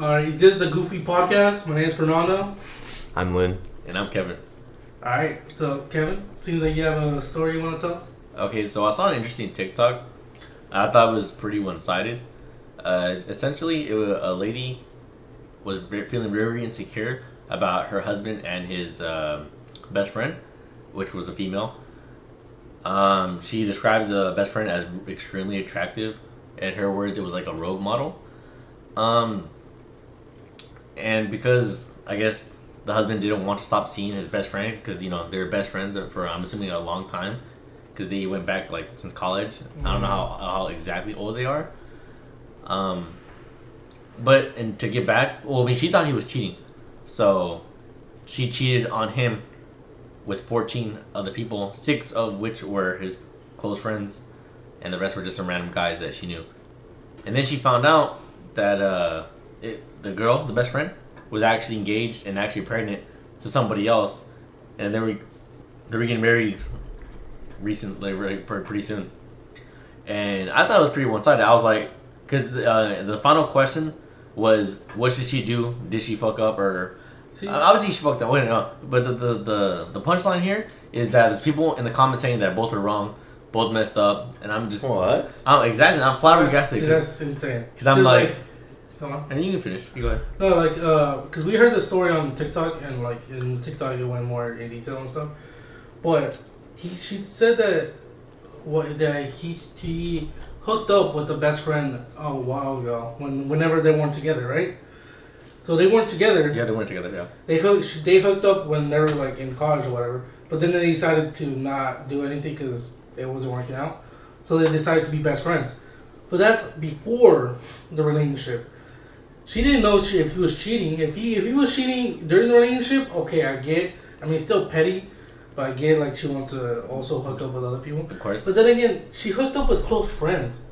Alright, this is the Goofy Podcast. My name is Fernando. I'm Lynn. And I'm Kevin. Alright, so Kevin, seems like you have a story you want to tell us? Okay, so I saw an interesting TikTok. I thought it was pretty one-sided. Essentially, a lady was feeling very insecure about her husband and his best friend, which was a female. She described the best friend as extremely attractive. In her words, it was like a rogue model. And because I guess the husband didn't want to stop seeing his best friend because, you know, they're best friends for, I'm assuming, a long time because they went back like since college. Mm-hmm. I don't know how exactly old they are. But and to get back, well, I mean, she thought he was cheating. So she cheated on him with 14 other people, 6 of which were his close friends, and the rest were just some random guys that she knew. And then she found out that the girl, the best friend, was actually engaged and actually pregnant to somebody else, and they were getting married recently, pretty soon. And I thought it was pretty one-sided. I was like, because the final question was, what should she do? Did she fuck up or? Obviously she fucked up. Wait, no. But the punchline here is that there's people in the comments saying that both are wrong, both messed up, and I'm just what? Exactly. I'm flabbergasted. That's insane. Because I'm like, go on. And you can finish. You go ahead. No, like, because we heard the story on TikTok, and like in TikTok it went more in detail and stuff. But she said that he hooked up with the best friend a while ago whenever they weren't together, right? So they weren't together. Yeah, they weren't together. Yeah. They hooked up when they were like in college or whatever. But then they decided to not do anything because it wasn't working out. So they decided to be best friends. But that's before the relationship. She didn't know if he was cheating. If he was cheating during the relationship, okay, I get. I mean, it's still petty, but I get like she wants to also hook up with other people. Of course. But then again, she hooked up with close friends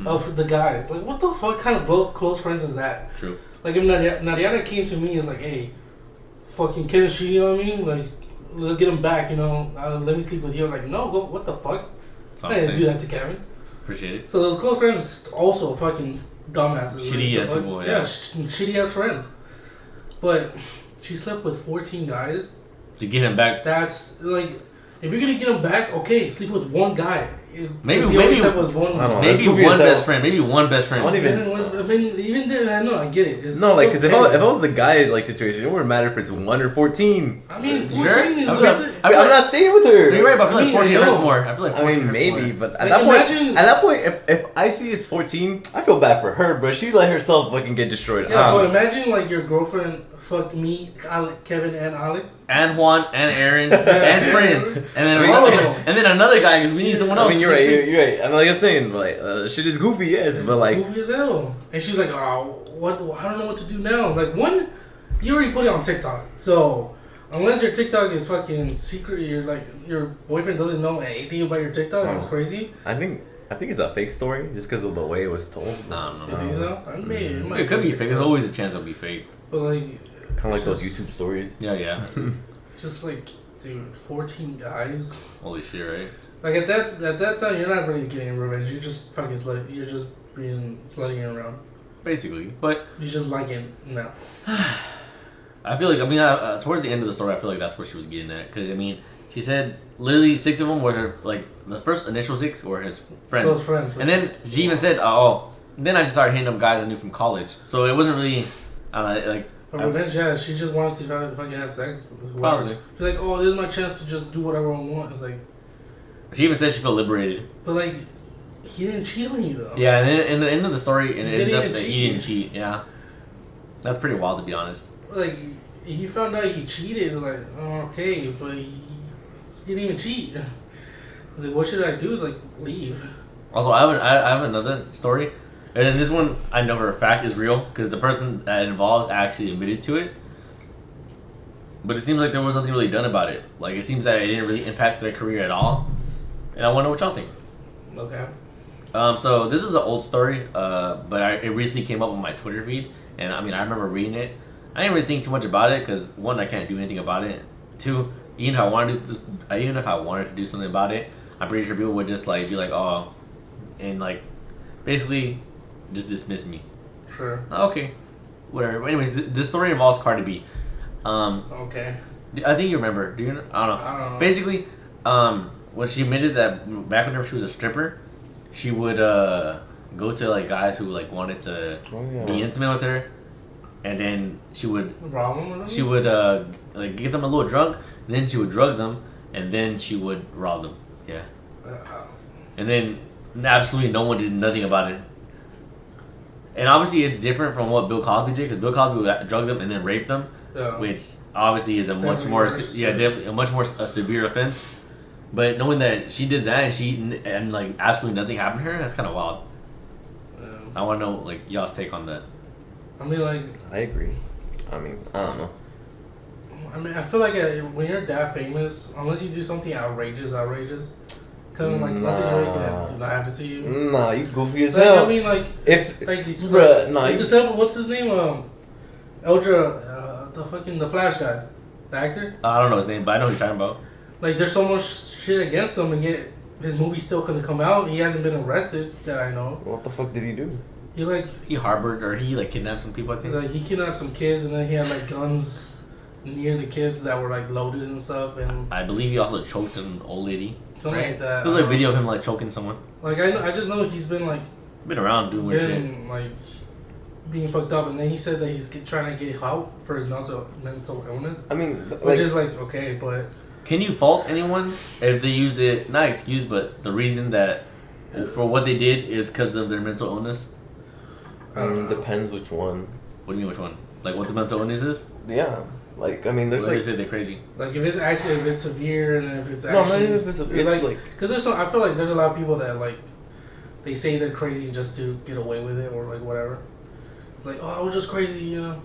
of the guys. Like, what the fuck kind of close friends is that? True. Like, if Nadiana came to me and was like, hey, fucking Kevin's cheating on me, like, let's get him back, you know, let me sleep with you. I'm like, no, go, what the fuck? I didn't do that to Kevin. Appreciate it. So those close friends also fucking dumbasses. Shitty ass people, yeah. Shitty ass friends. But she slept with 14 guys. To get him back. That's, like, if you're going to get him back, okay, sleep with one guy. Maybe one best friend. Maybe one best friend. I mean, even then, I know, I get it. It's no, like, because if I was the guy, like, situation, it wouldn't matter if it's 1 or 14. I mean, 14 sure? is... I'm not staying with her. You're right, but I feel like 14 hurts more. I feel like 14 hurts maybe, more. but like, at that point, if I see it's 14, I feel bad for her, but she let herself fucking get destroyed. Yeah, but imagine, like, your girlfriend fucked me, Kevin, and Alex. And Juan, and Aaron, and friends. And then another guy, because we need someone else. I mean, you're right. I'm like I'm saying, like, shit is goofy, yes, but like... Goofy as hell. And she's like, oh, what? I don't know what to do now. Like, one, you already put it on TikTok. So, unless your TikTok is fucking secret, your boyfriend doesn't know anything about your TikTok, that's crazy. I think it's a fake story, just because of the way it was told. No. You think so? I mean, it could be fake. There's always a chance it'll be fake. But, like... Kind of like those YouTube stories. Yeah. Just like, dude, 14 guys. Holy shit, right? Like at that time, you're not really getting revenge. You're just fucking you're just slutting it around. Basically, but you just like it now. I feel like towards the end of the story, I feel like that's where she was getting at. Because I mean, she said literally 6 of them were her, like the first initial 6 were his friends. Close friends. And then she even said, then I just started hitting up guys I knew from college. So it wasn't really, like. But revenge, yeah, she just wanted to fucking have sex. Probably. She's like, oh, this is my chance to just do whatever I want. It's like. She even said she felt liberated. But like, he didn't cheat on you though. Yeah, and then in the end of the story, and it ends up that he didn't cheat. Yeah, that's pretty wild to be honest. Like, he found out he cheated. Like, oh, okay, but he didn't even cheat. I was like, what should I do? It's like, leave. Also, I have another story. And then this one, I know for a fact is real because the person that it involves actually admitted to it. But it seems like there was nothing really done about it. Like, it seems that it didn't really impact their career at all. And I wonder what y'all think. Okay. So this is an old story, but it recently came up on my Twitter feed. And I mean, I remember reading it. I didn't really think too much about it because 1, I can't do anything about it. 2, even if I wanted to do something about it, I'm pretty sure people would just like be like, oh, and like basically just dismiss me. Sure. Okay. whatever. But anyways, this story involves Cardi B. Okay. I think you remember. Do you? I don't know. I don't know. Basically, when she admitted that back whenever she was a stripper, she would go to like guys who like wanted to be intimate with her, and then she would like get them a little drunk, and then she would drug them, and then she would rob them. Yeah. And then absolutely no one did nothing about it. And obviously it's different from what Bill Cosby did, because Bill Cosby would drug them and then rape them, which obviously is a much more definitely a much more severe offense. But knowing that she did that and like absolutely nothing happened to her, that's kind of wild. I want to know like y'all's take on that. I mean, like, I agree. I mean, I don't know. I mean, I feel like when you're that famous, unless you do something outrageous, kind of like nothing really can do not happen to you. Nah, you goofy as like, hell. I mean, like, if like, bruh, nah, like the what's his name? Eldra, the Flash guy, the actor. I don't know his name, but I know what you're talking about. Like, there's so much shit against him, and yet his movie still couldn't come out. He hasn't been arrested that I know. What the fuck did he do? He harbored or he like kidnapped some people. I think like he kidnapped some kids, and then he had like guns near the kids that were like loaded and stuff. And I believe he also choked an old lady. Something like that. There was like a video of him like choking someone. Like I just know he's been like around doing weird shit. Like being fucked up, and then he said that he's trying to get help for his mental illness. I mean, which is like okay, but can you fault anyone if they use it? Not excuse, but the reason that for what they did is because of their mental illness. Depends which one. What do you mean which one? Like what the mental illness is? Yeah. Like, I mean, there's like... They say they're crazy. Like, if it's severe, and if it's actually... No, not even if it's severe. Like... Because there's I feel like there's a lot of people that, like, they say they're crazy just to get away with it, or, like, whatever. It's like, oh, I was just crazy, you know?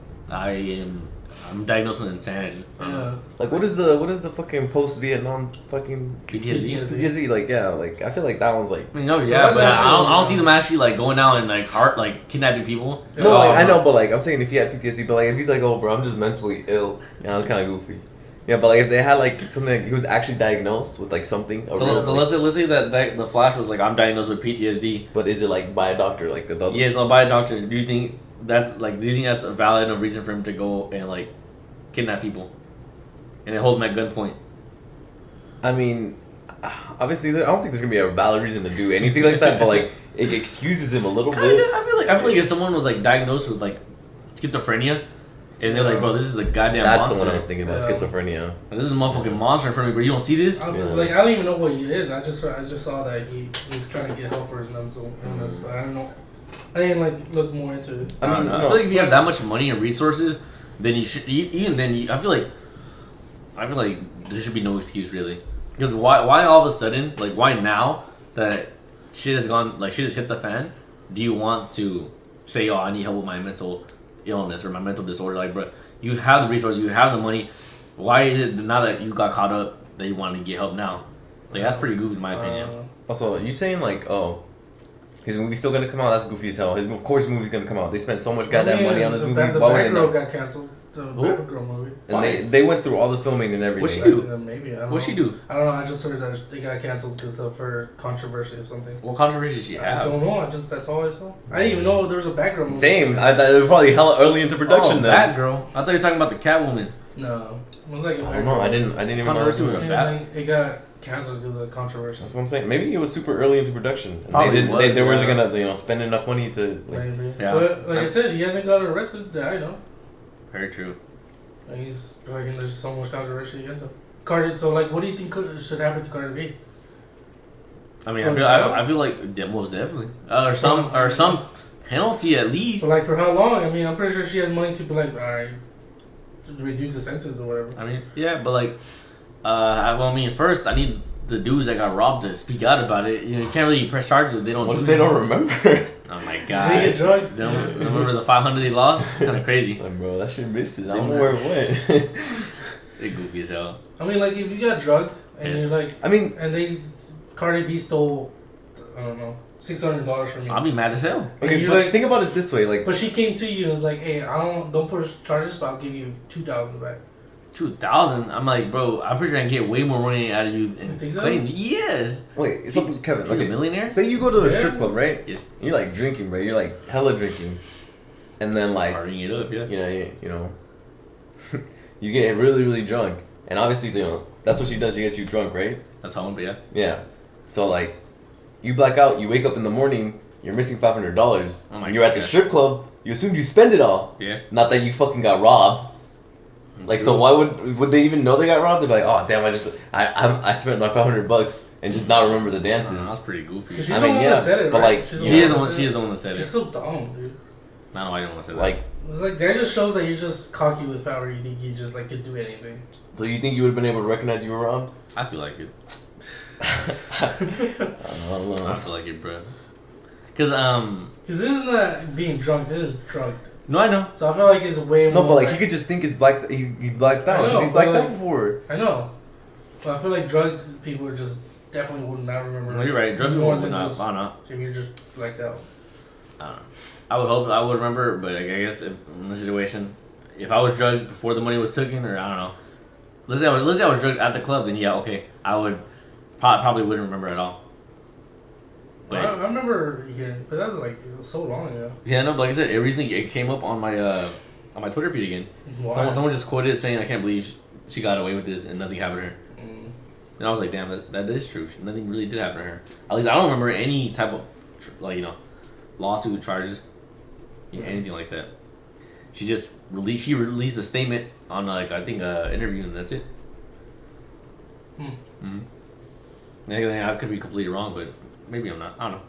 I'm diagnosed with insanity. Yeah. Like, what is the fucking post-Vietnam fucking... PTSD? Like, yeah, like, I feel like that one's, like... I mean, no, yeah, but I don't see them actually, like, going out and, like, kidnapping people. No, like, I know, but, like, I'm saying if he had PTSD, but, like, if he's like, oh, bro, I'm just mentally ill, yeah, that's kind of goofy. Yeah, but, like, if they had, like, something, like, he was actually diagnosed with, like, something... So let's say that the Flash was like, I'm diagnosed with PTSD. But is it, like, by a doctor, like, the doctor? Yeah, it's not by a doctor. Do you think that's a valid enough reason for him to go and, like, kidnap people and then hold them at gunpoint? I mean, obviously, I don't think there's gonna be a valid reason to do anything like that, but like it excuses him a little bit. I feel like if someone was like diagnosed with like schizophrenia, and they're like, bro, this is a goddamn monster. monster. The one I was thinking about, schizophrenia. And this is a motherfucking monster in front of me, bro. You don't see this? Like, I don't even know what he is. I just saw that he was trying to get help for his mental illness, but I don't know. I didn't like look more into it. I mean, I feel like if you have that much money and resources, then you should I feel like there should be no excuse really. Because why all of a sudden, like, why now that shit has hit the fan, do you want to say, oh, I need help with my mental illness or my mental disorder? Like, bro, you have the resources, you have the money. Why is it now that you got caught up that you want to get help now? Like, that's pretty goofy in my opinion. Also, you saying like, oh, his movie's still gonna come out? That's goofy as hell. Of course, his movie's gonna come out. They spent so much goddamn money on this movie. The Batgirl got canceled. The Batgirl movie. And they went through all the filming and everything. What'd she do? Maybe. What'd she do? I don't know. I just heard that they got canceled because of her controversy or something. What controversy did she have? I don't know. That's all I saw. I didn't even know there was a Batgirl movie. Same. I thought it was probably hella early into production. Then Batgirl. I thought you were talking about the Catwoman. No, it was like a Batgirl. I don't know. I didn't even know. It got canceled because of the controversy. That's what I'm saying. Maybe it was super early into production. Probably they wasn't gonna spend enough money to. Maybe. Yeah. But like I said, he hasn't got arrested that I know. Very true. He's fucking. There's so much controversy against him. Cardi. So like, what do you think should happen to Cardi B? I mean, I feel like most definitely, or some penalty at least. So like, for how long? I mean, I'm pretty sure she has money to be like, all right, to reduce the sentence or whatever. I mean, yeah, but like, first I need the dudes that got robbed to speak out about it. You know, you can't really press charges if they don't. What if they don't remember? Oh my god! They get drugged. They don't remember the 500 they lost? It's kind of crazy. Like, bro, that shit missed it. I don't know where it went. They goofy as hell. I mean, like, if you got drugged and you're like, and Cardi B stole, I don't know, $600 from you. I'll be mad as hell. Okay, but think about it this way, like. But she came to you and was like, "Hey, don't push charges, but I'll give you $2,000 back." 2,000? I'm like, bro, I'm pretty sure I can get way more money out of you. And claim. Yes. Wait, so Kevin, she's a millionaire. Say you go to a strip club, right? Yes. You're like drinking, bro. You're like hella drinking, and then like Partying it up, yeah. you know, you get really really drunk, and obviously that's what she does. She gets you drunk, right? That's how, but yeah. Yeah. So like, you black out. You wake up in the morning. You're missing $500. Oh my You're at the God. strip club. You assume you spend it all. Yeah. Not that you fucking got robbed. Like, so why would they even know they got robbed? They'd be like, oh damn, I spent my $500 and just not remember the dances. That's pretty goofy. She's I the mean, one yeah, that said it, but, right? like, She's She is the that one. said She it. is the one that said She's it. so dumb, dude. I know. I didn't want to say that. Like, It's like that just shows that you're just cocky with power. You think you just like could do anything. so you think you would have been able to recognize you were robbed? I feel like it. I don't know. I feel like it, bro. Cause Because this is not being drunk. This is drunk. no, I know. So I feel like it's way more. No, but like he could just think it's black. He blacked out I know, because he's blacked but, out like, before. I know. But I feel like drugs people are just definitely would not remember. No, you're right. Drug people more would than not. just I don't know. if you're just blacked out. I don't know. I would hope I would remember, but like, I guess if, in this situation, if I was drugged before the money was taken, or I don't know. Let's say I was drugged at the club, then yeah, okay, I would probably wouldn't remember at all. But I remember hearing, but that was like it was so long ago. yeah, no, but like I said, it came up on my Twitter feed again. Why? Someone just quoted it saying, "I can't believe she got away with this and nothing happened to her." Mm. And I was like, "Damn, that is true. Nothing really did happen to her. At least I don't remember any type of lawsuit charges, anything like that." She just released a statement on I think interview, and that's it. Mm-hmm. I could be completely wrong, but maybe I'm not. I don't know.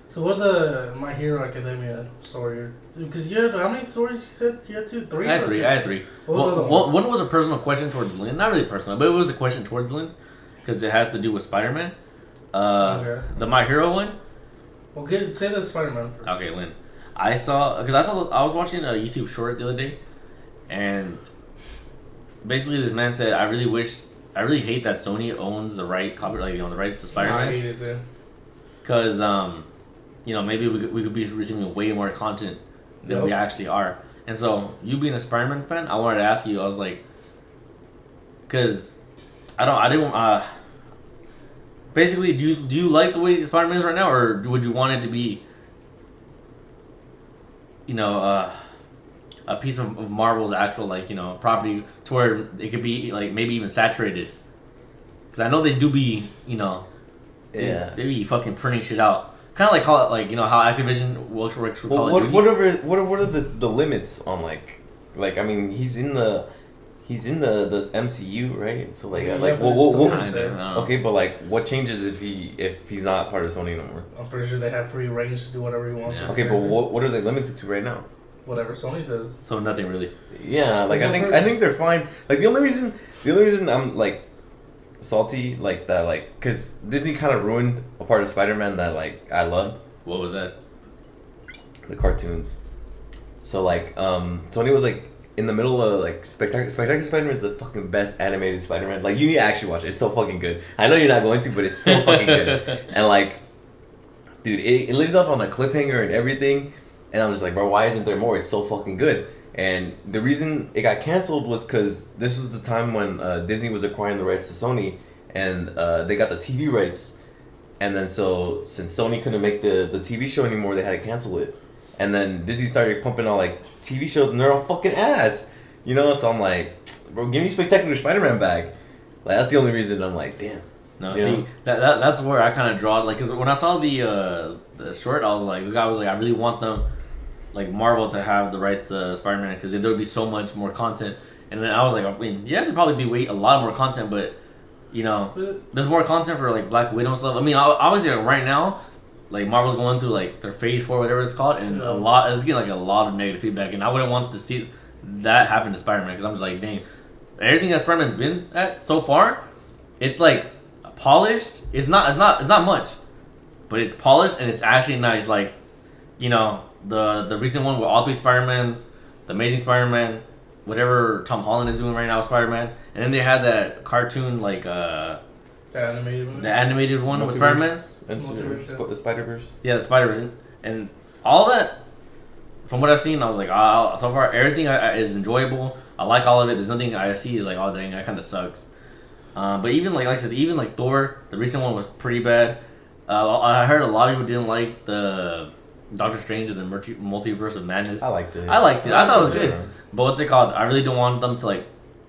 So what the My Hero Academia story? Because you had how many stories you said you had? 2, 3? I had three. What was the other one? One was a personal question towards Lynn. Not really personal, but it was a question towards Lynn because it has to do with Spider-Man. Okay. The My Hero one. Well, say the Spider-Man first. Okay, Lynn. I was watching a YouTube short the other day, and basically this man said, I really hate that Sony owns the right copyright, the rights to I Spider-Man, hate it too. because maybe we could be receiving way more content than we actually are. And so, you being a Spider-Man fan, I wanted to ask you. I was like, because basically, do you like the way Spider-Man is right now, or would you want it to be, a piece of Marvel's actual property to where it could be maybe even saturated? Because I know they do be they be fucking printing shit out, kind of how Activision works with Call of Duty. What are the limits on I mean he's in the MCU, right? So okay, but what changes if he's not part of Sony no more? I'm pretty sure they have free range to do whatever you want. Yeah. Okay, but what are they limited to right now? Whatever Sony says. So nothing really. Yeah, I think they're fine. The only reason I'm salty that because Disney kind of ruined a part of Spider-Man that I loved. What was that? The cartoons. So Sony was in the middle of Spectacular Spider-Man is the fucking best animated Spider-Man. You need to actually watch it. It's so fucking good. I know you're not going to, but it's so fucking good. And dude, it lives up on a cliffhanger and everything. And I'm just like, bro, why isn't there more? It's so fucking good. And the reason it got canceled was because this was the time when Disney was acquiring the rights to Sony, and they got the TV rights. And then so since Sony couldn't make the TV show anymore, they had to cancel it. And then Disney started pumping out TV shows, and they're all fucking ass, So I'm like, bro, give me Spectacular Spider-Man back. That's the only reason I'm like, damn. No, see, that's where I kind of draw because when I saw the short, I was like, this guy was like, I really want them, Marvel to have the rights to Spider-Man because there would be so much more content. And then I was like, I mean, yeah, there'd probably be a lot more content, but there's more content for Black Widow and stuff. I mean, obviously right now, Marvel's going through their phase 4, whatever it's called, and it's getting a lot of negative feedback, and I wouldn't want to see that happen to Spider-Man because I'm just like, dang, everything that Spider-Man's been at so far, it's polished. It's not much, but it's polished and it's actually nice. The recent one with all 3 Spider-Mans, the Amazing Spider-Man, whatever Tom Holland is doing right now with Spider-Man, and then they had that cartoon the animated one. The animated one with Spider-Man. The Spider-Verse. Yeah, the Spider-Verse, and all that. From what I've seen, I was like, so far everything is enjoyable. I like all of it. There's nothing I see is oh dang, that kind of sucks. But even like I said, even Thor, the recent one was pretty bad. I heard a lot of people didn't like the Doctor Strange and the Multiverse of Madness. I liked it. I liked it. I thought it was good. Yeah. But what's it called? I really don't want them to like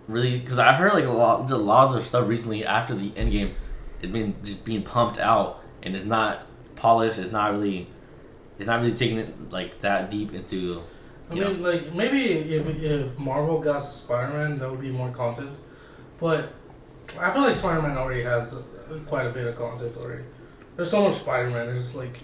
really because I heard like a lot of their stuff recently after the Endgame is being pumped out and it's not polished. It's not really taking it like that deep into. I mean, like maybe if Marvel got Spider-Man, that would be more content. But I feel like Spider-Man already has quite a bit of content already. There's so much Spider-Man. There's just like,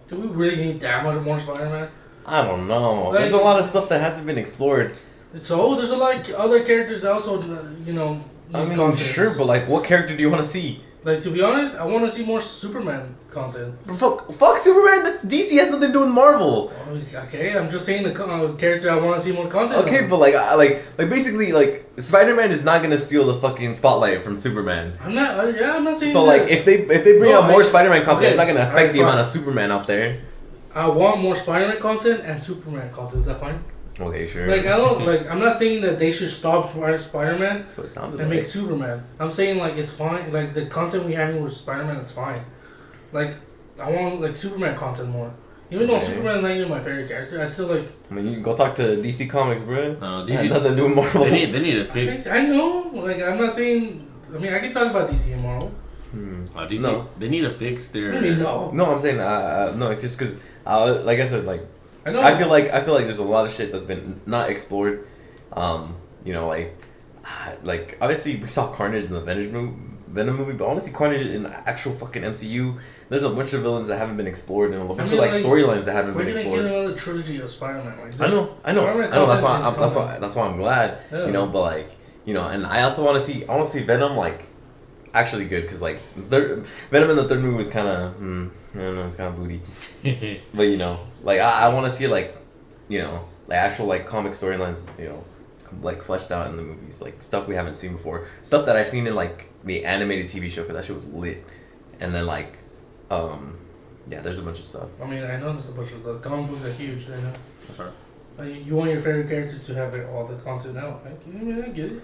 do we really need that much more Spider-Man? I don't know. Like, There's a lot of stuff that hasn't been explored. So there's like other characters that also, you know, need I mean, content. sure, but like, what character do you want to see? Like, to be honest, I want to see more Superman content. But fuck Superman. That's DC has nothing to do with Marvel. Okay, I'm just saying the character I want to see more content. Okay, on. but like basically, like Spider-Man is not gonna steal the fucking spotlight from Superman. I'm not. I'm not saying. So that. like, if they bring out more Spider-Man content, it's not gonna affect alright, the fine. amount of Superman out there. I want more Spider-Man content and Superman content. Is that fine? Okay, sure. Like I don't like. I'm not saying that they should stop Spider-Man So it sounds and like. make Superman. I'm saying like it's fine. Like the content we having with Spider-Man, it's fine. Like I want like Superman content more. Even though Okay. Superman's not even my favorite character, I still like. I mean, you can go talk to DC Comics, bro. No, They had DC. nothing to do with Marvel. They need to fix. I know. Like I'm not saying. I mean, I can talk about DC and Marvel. DC. No. They need to fix their. I mean, no. No, I'm saying no. It's just because, like I said, like I know. I feel like there's a lot of shit that's been not explored. You know, like obviously we saw Carnage in the Venom movie, but I want to see Carnage in the actual fucking MCU. There's a bunch of villains that haven't been explored and a bunch of like storylines that haven't We're been gonna explored. get another trilogy of Spider-Man. Like, I know. Spider-Man That's why. content is coming. That's why I'm glad. Yeah. You know, but like, you know, and I also want to see. I want to see Venom like actually good because like Venom in the third movie was kind of. I don't know. It's kind of booty. But you know, like I want to see like, you know, like actual like comic storylines. You know, like fleshed out in the movies, like stuff we haven't seen before, stuff that I've seen in like the animated TV show because that shit was lit, and then like, yeah, there's a bunch of stuff. I mean, I know there's a bunch of stuff. Comic books are huge. I know. Sure. Like, you want your favorite character to have all the content out. I get it.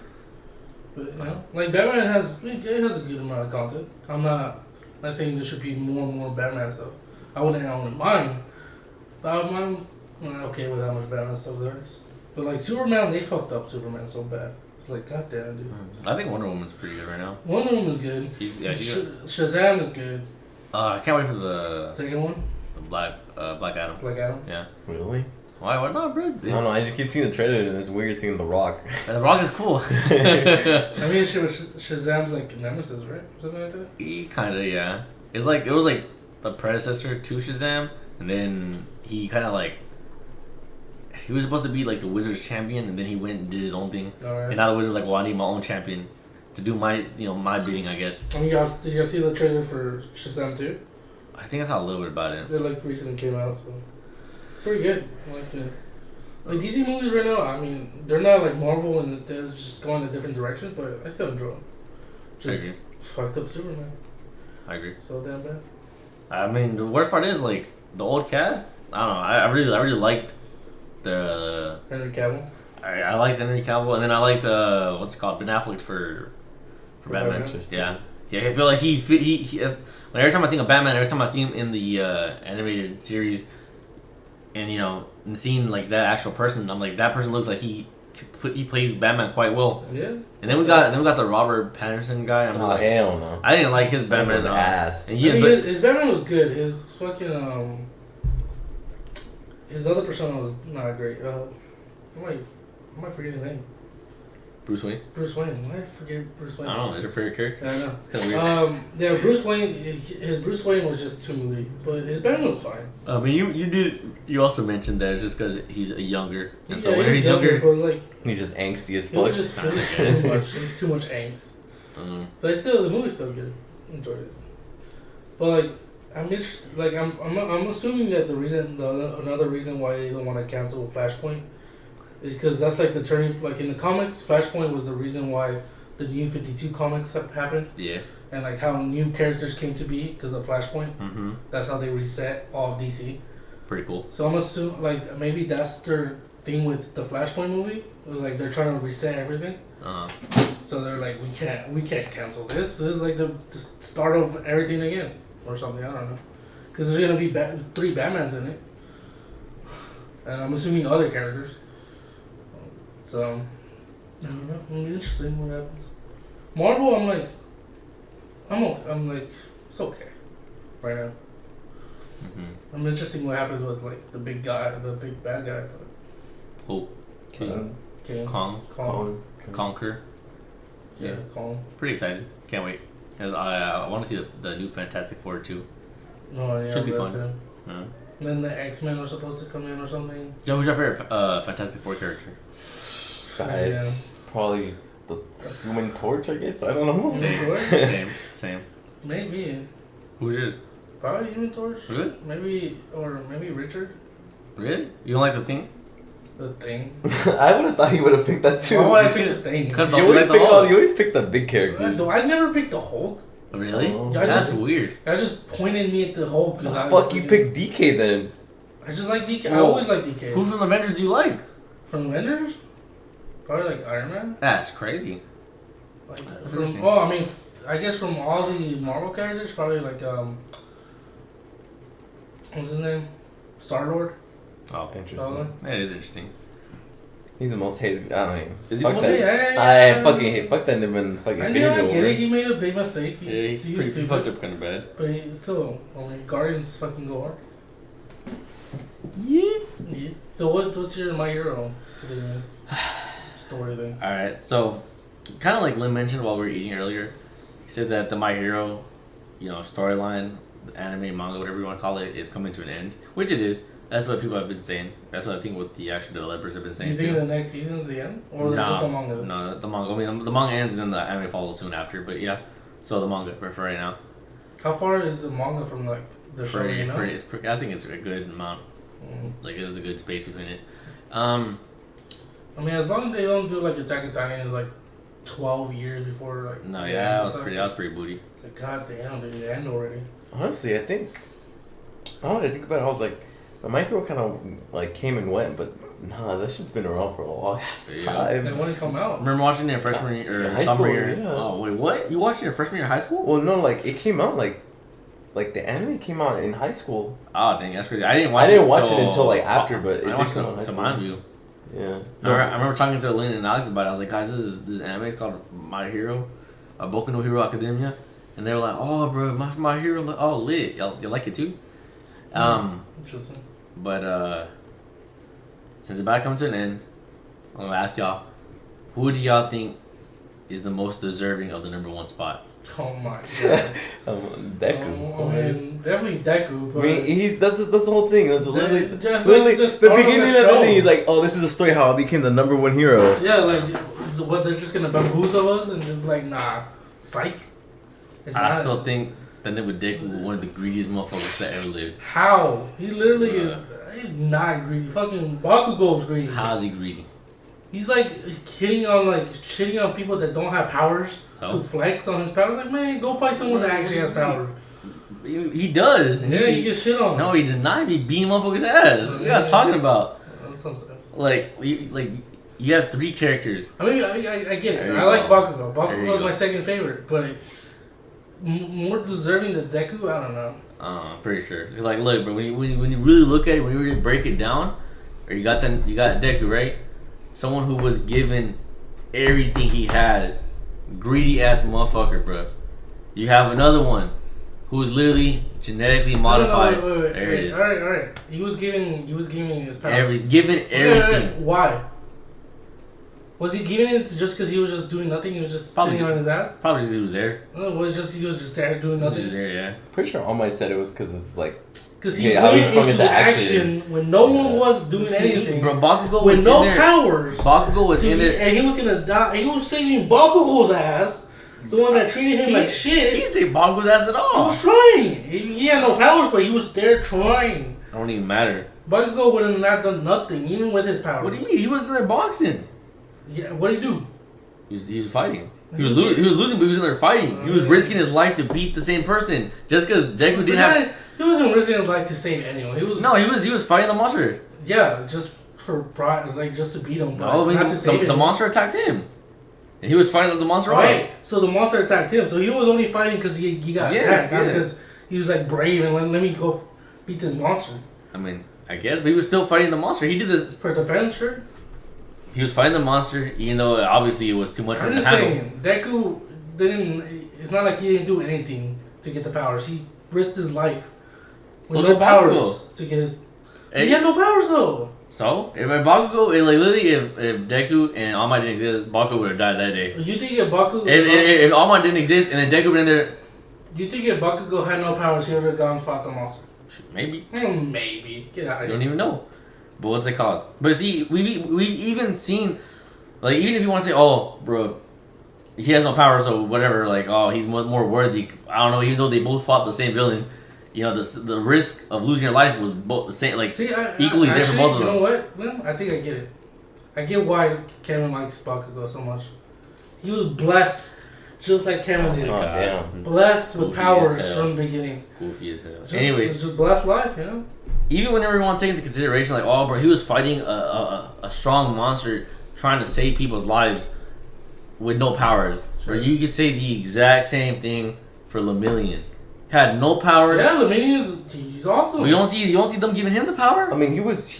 But you know, like Batman has a good amount of content. I'm not saying there should be more and more Batman stuff. I wouldn't mind. But I'm okay with how much Batman stuff there is. But like Superman, they fucked up Superman so bad. It's like, goddamn, dude. I think Wonder Woman's pretty good right now. Wonder Woman's good. Shazam is good. I can't wait for the Second one, Black Adam. Black Adam. Yeah. Really? Why not, bro? I don't know. I just keep seeing the trailers and it's weird seeing The Rock. The Rock is cool. I mean, Shazam's like Nemesis, right? Something like that. He kind of, yeah. It was like the predecessor to Shazam, and then he kind of like he was supposed to be like the Wizards champion, and then he went and did his own thing. All right. And now the Wizards like, well, I need my own champion to do my my bidding, I guess. I mean, did you guys see the trailer for Shazam 2? I think I saw a little bit about it. They like recently came out, so pretty good. I like it. Like DC movies right now, I mean, they're not like Marvel and they're just going in different directions, but I still enjoy them. Just fucked up Superman. I agree. So damn bad. I mean, the worst part is like the old cast. I don't know. I really liked the. Henry Cavill. I liked Henry Cavill, and then I liked what's it called, Ben Affleck for Batman. Interesting. Yeah, I feel like he when every time I think of Batman, every time I see him in the animated series, and you know, and seeing like that actual person, I'm like, that person looks like he plays Batman quite well. Yeah. And then we got the Robert Pattinson guy. I'm Oh like, hell no. I didn't like his Batman Batman's ass. And I mean, but his Batman was good. His fucking his other persona was not great. I might forget his name. Bruce Wayne. Bruce Wayne. Why did I forget Bruce Wayne? I don't know. Is your favorite character? Yeah, I know. It's kinda weird. Yeah, Bruce Wayne. His Bruce Wayne was just too moody, but his Batman was fine. I mean, you also mentioned that it's just because he's a younger, and so Yeah, when he he's was younger, but it was like He's just angsty as it was fuck. just it was too much. It was too much angst. But still, the movie's still good. Enjoyed it. But like, I'm just like I'm assuming that another reason why they don't want to cancel Flashpoint is because that's like the turning, like in the comics, Flashpoint was the reason why the New 52 comics happened, yeah. and like how new characters came to be because of Flashpoint. Mm-hmm. That's how they reset all of DC. Pretty cool. So I'm assuming like maybe that's their thing with the Flashpoint movie. Like they're trying to reset everything. So they're like, we can't cancel this. This is like the start of everything again or something. I don't know, because there's gonna be 3 Batmans in it. and I'm assuming other characters. So I don't know. It'll be interesting what happens. Marvel, I'm like, it's okay, right now. Mm-hmm. I'm interested what happens with like the big guy, the big bad guy. But Hope. King. Kong. Conquer. Yeah, Kong. Pretty excited. Can't wait. Cause I want to see the new Fantastic Four too. Oh yeah, Should be that fun. too. Yeah. And then the X-Men are supposed to come in or something. Joe, who's your favorite Fantastic Four character? It's probably the Human Torch, I guess. I don't know. Same. Maybe. Who's yours? Probably Human Torch. Really? Maybe Richard. Really? You don't like the Thing? The Thing. I would have thought he would have picked that too. Why would I pick the Thing? Because You always pick the big characters. I never picked the Hulk. Really? Oh. Yeah, That's weird. I just pointed me at the Hulk. Fuck, you picked DK then. I just like DK. I Whoa. always like DK. Who from the Avengers do you like? From Avengers? Probably like Iron Man. That's crazy. Like That's from, interesting. well, I mean, I guess from all the Marvel characters, probably like what's his name? Star-Lord. Oh, Interesting. that is interesting. He's the most hated. I don't know. Is he Fuck the most that. hated? I fucking hate. Fuck that. Even fucking. I get Infinity it. He made a big mistake. Yeah, He was he stupid. fucked up kind of bad. But still, I mean, Guardians fucking go hard. Yeah. Yeah. So what's your My Hero story thing? Alright, so kind of like Lynn mentioned while we were eating earlier, he said that the My Hero, storyline, the anime, manga, whatever you want to call it, is coming to an end, which it is. That's what people have been saying. That's what I think what the actual developers have been Do saying. you think too. the next season's the end? Or just the manga? No, the manga. I mean, the manga ends and then the anime follows soon after, but yeah. So the manga for right now. How far is the manga from like the show? Pretty, You know? I think it's a good amount. Mhm. Like, there's a good space between it. I mean, as long as they don't do like Attack on Titan, is like 12 years before like. No, the yeah, end that and was stuff. pretty booty. It's like, god damn, did it end already? Honestly, I think. I don't know. I think about it. I was like, My Hero kind of like came and went, but nah, that shit's been around for a long ass Yeah. time. Like when it come out? Remember watching it in freshman year or High summer school, year? yeah. Oh wait, what? You watched it in freshman year of high school? Well, no, like it came out like the anime came out in high school. Oh dang, that's crazy. I didn't watch it until like after, but it I did watched come out it in high to school. my view. Yeah. I remember talking to Lynn and Alex about it. I was like, guys, this anime is called My Hero, Boku no Hero Academia, and they were like, oh, bro, my Hero, oh, lit. You like it too? Interesting. But since it's about to come to an end, I'm gonna ask y'all, who do y'all think is the most deserving of the #1 spot? Oh my god. Deku. I mean, definitely Deku. But I mean, that's the whole thing. That's literally, just literally like the the start of beginning the of the show. thing. He's like, "Oh, this is a story how I became the #1 hero." yeah, like what they're just gonna bamboozle us and just be like, nah, psych. It's I not- still think that nigga Deku was one of the greediest motherfuckers that ever lived. How? He literally is. He's not greedy. Fucking Bakugo's greedy. How is he greedy? He's like shitting on people that don't have powers to So? flex on his powers. Like, man, go fight someone that actually has power. He does. Yeah, you get shit on. No, he did not. He beat motherfuckers' ass. What are you talking about? Sometimes. Like you have 3 characters. I mean, I get There it. you I like go. Bakugo. There you Bakugo is go. my second favorite, but more deserving than Deku. I don't know. I'm pretty sure. Cause like, look, bro, when you really look at it, when you really break it down, or you got Deku, right? Someone who was given everything he has, greedy ass motherfucker, bro. You have another one who is literally genetically modified. No, wait. There it is. All right. He was giving his powers. Given everything. Wait. Why? Was he giving it just because he was just doing nothing? He was just Probably sitting on his ass. Probably because he was there. No, he was just there doing He was nothing. there, yeah. Pretty sure All Might said it was because of like. Because he Yeah, how he went sprung into into action when no one was doing anything. Bro, Bakugo was With no in there. powers. Bakugo was in there. And he was gonna die. He was saving Bakugo's ass. The one that treated him like He shit. didn't say Bakugo's ass at He all. was trying. He had no powers, but he was there trying. It don't even matter. Bakugo would have not done nothing, even with his powers. What do you mean? He was in there boxing. Yeah, what did he do? He was fighting. He was losing, but he was in there fighting. He was risking his life to beat the same person just because Deku didn't have. He wasn't risking his life to save anyone. He was He was fighting the monster. yeah, just for pride, like just to beat him. But No, I mean, not to save the him. monster attacked him, and he was fighting the monster. Right. So the monster attacked him. So he was only fighting because he got Yeah, attacked, not yeah. because he was like brave and let me go beat this monster. I mean, I guess, but he was still fighting the monster. He did this. For defense, sure. He was fighting the monster, even though obviously it was too much for I'm him to just handle. saying, Deku didn't. It's not like he didn't do anything to get the powers. He risked his life with So no did powers Bakugo. to get his. Hey, He had no powers though. So if Bakugo, literally, if Deku and All Might didn't exist, Bakugo would have died that day. You think if Bakugo, If All Might didn't exist and then Deku been in there, you think if Bakugo had no powers, he would have gone and fought the monster? maybe. Maybe. Get out I of don't here. even know. But what's it called? But see, we even seen, like, even if you want to say, oh, bro, he has no power, so whatever, like, oh, he's more worthy. I don't know. Even though they both fought the same villain, you know, the risk of losing your life was both the same, like, See, equally there for both of them. You know what, Lynn? I think I get it. I get why Kevin likes Bakugo so much. He was blessed, just like Kevin did. Oh, damn. Blessed with Goofy powers as hell. from the beginning. Goofy as hell. Just, Anyway, just blessed life, you know. even whenever you want to take into consideration, like, oh, bro, he was fighting a strong monster trying to save people's lives with no powers. Sure. Or you could say the exact same thing for Lemillion. Had no powers. Yeah, Leminius, he's awesome. You don't see them giving him the power. I mean, he was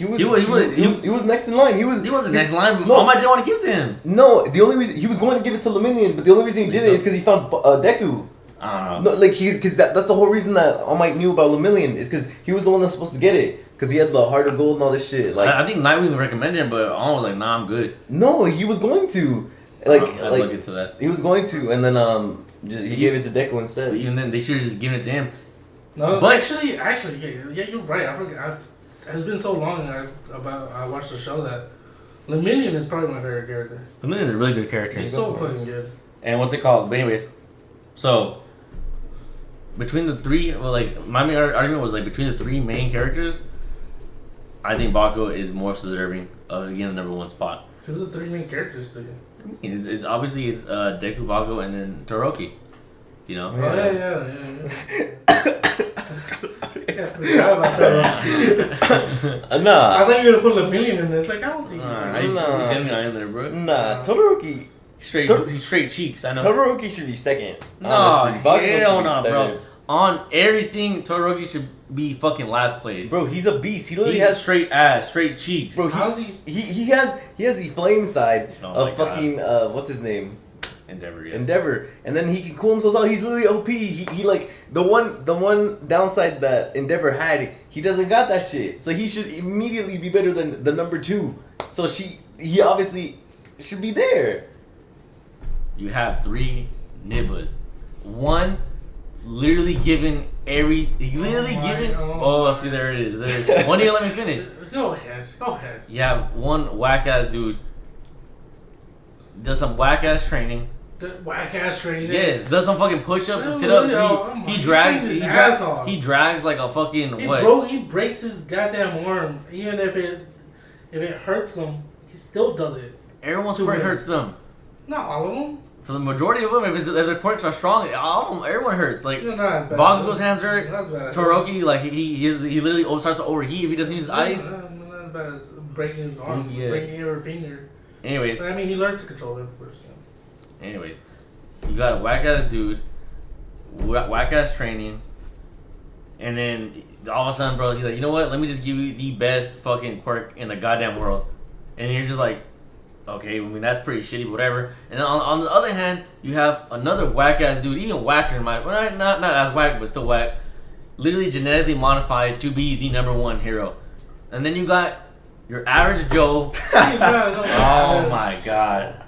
next in line. He was the next line. No. All Might didn't want to give it to him. No, the only reason he was going to give it to Leminion, but the only reason he did it is because he found Deku. I don't know. No, like because that's the whole reason that All Might knew about Lemillion is because he was the one that's supposed to get it because he had the heart of gold and all this shit. Like I think Nightwing recommended him, but I was like, nah, I'm good. no, he was going to I'll look into that. he was going to, and then he gave it to Deku But instead. even then, they should have just given it to him. No, But- actually, yeah, you're right. I forget. It's been so long I watched the show that Lemillion is probably my favorite character. Lemillion's a really good character. He's so fucking good. And what's it called? But anyways, so between the three, well, like my main argument was like between the three main characters, I think Bakugo is more deserving of getting the number one spot. Who's the three main characters to you? It's obviously Deku, Bakugo, and then Todoroki. You know. Oh yeah. I forgot about that. I Nah, thought you were gonna put Lemillion in there. It's like I don't think he's Alright, like, you Nah. definitely not in there, bro. nah. Todoroki Straight cheeks. I know. Todoroki should be second. No, honestly. Bakugo should hell be no, third. bro. On everything, Todoroki should be fucking last place. Bro, he's a beast. He literally He's has straight ass, straight cheeks. bro. how's He has the flame side Oh of my God. fucking what's his name. Endeavor, yes. Endeavor, and then he can cool himself out. He's literally OP. He like the one downside that Endeavor had. He doesn't got that shit, so he should immediately be better than the number two. So he obviously should be there. You have three Nibbas. One literally given Oh, see, there it is. One year, let me finish. Go ahead. You have one whack ass dude. Does some whack ass training. The whack ass training. Yes, does some fucking push ups and Yeah, sit ups. yeah, He he drags. trains He his drags. ass off. He drags like a fucking what? He breaks his goddamn arm, even if it hurts him, he still does it. Everyone's To quirk win. hurts them. Not all of them. For the majority of them, if their quirks are strong, all of them, everyone hurts. Like Not as bad. Bakugo's hands hurt. Not as bad. Todoroki, like he literally starts to overheat if he doesn't use his ice. Not as bad as breaking his arm, Yeah. breaking every finger. Anyways, I mean, he learned to control it first. anyways, you got a whack ass dude, whack ass training, and then all of a sudden, bro, he's like, you know what? Let me just give you the best fucking quirk in the goddamn world, and you're just like, okay, I mean that's pretty shitty, but whatever. And then on the other hand, you have another whack ass dude, even whacker in my, well, not as whack, but still whack, literally genetically modified to be the number one hero, and then you got your average Joe. Oh my god.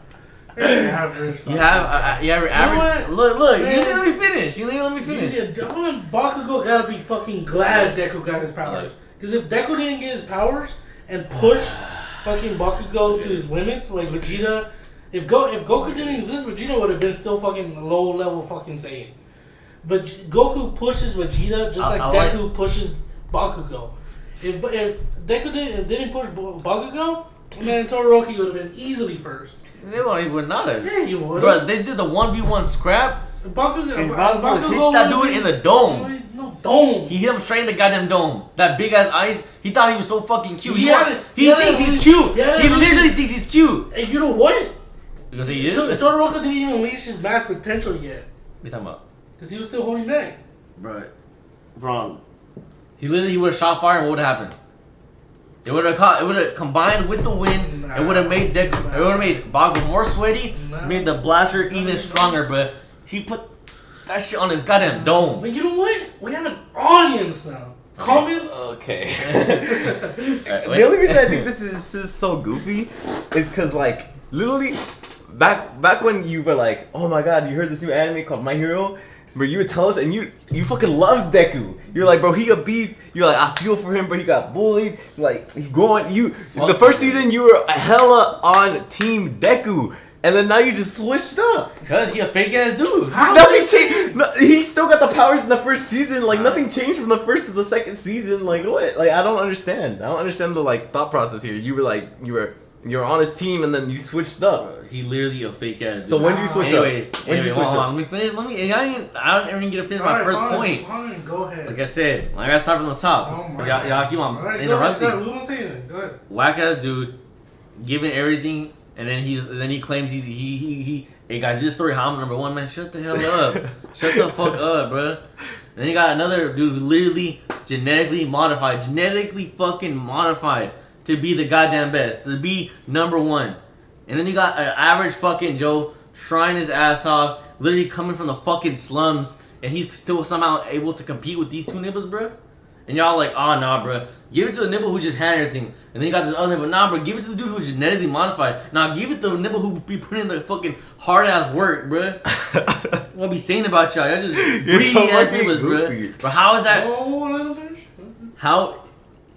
Average. You have your average. what? Look. You Man. didn't let me finish. You didn't let me finish. Bakugo gotta be fucking glad Deku got his powers. Because if Deku didn't get his powers and push fucking Bakugo to his limits, like Vegeta, if Goku didn't exist, Vegeta would have been still fucking low level fucking Saiyan. But Goku pushes Vegeta just like Deku pushes Bakugo. If Deku didn't push Bakugo, man, Todoroki would have been easily first. They would not have. Yeah, you would. Bro, they did the 1v1 scrap. Bakugo And hit hit that dude in the dome. No dome. He hit him straight in the goddamn dome. That big ass ice. He thought he was so fucking cute. He Yeah, thinks he's cute. yeah, He yeah, literally thinks he's cute. And you know what? Because he is. Todoroki didn't even unleash his mass potential yet. What you talking about? Because he was still holding back. Bro. Wrong. He would have shot fire and what would have happened? It would have combined with the wind. Nah. It would have made Deku. Nah. It would have made Bago more sweaty. Nah. Made the blaster even stronger. But he put that shit on his goddamn dome. But you know what? We have an audience now. Comments. Okay. Wait. The only reason I think this is so goofy is because like literally back when you were like, oh my god, you heard this new anime called My Hero, where you would tell us and you fucking loved Deku. You're like, bro, he a beast. You're like, I feel for him, but he got bullied. Like he growing the first season you were hella on Team Deku. And then now you just switched up. Because he a fake ass dude. How Nothing changed. No, he still got the powers in the first season. Like nothing changed from the first to the second season. Like what? Like I don't understand. I don't understand the like thought process here. You were like you were on his team and then you switched up. He literally a fake ass dude. So when did you switch Anyway, up? When did you switch hold up? on. Let me finish. I don't even get to finish my first point. Fine, go ahead. Like I said, I gotta start from the top. Oh my Y'all keep on Alright, interrupting. go ahead. We won't say anything. Go ahead. Whack ass dude, giving everything, and then he claims he hey guys, this story how I'm number one, man. Shut the hell up. Shut the fuck up, bro. Then you got another dude who literally genetically fucking modified to be the goddamn best, to be number one. And then you got an average fucking Joe trying his ass off, literally coming from the fucking slums, and he's still somehow able to compete with these two nibbles, bro. And y'all like, oh nah, bro. Give it to the nibble who just had everything. And then you got this other nibble. Nah, bro. Give it to the dude who's genetically modified. Nah, give it to the nibble who be putting in the fucking hard ass work, bro. What I be saying about y'all? Y'all just greedy so ass fucking nibbles, bro. goofy. But how is that? Oh, let him finish. How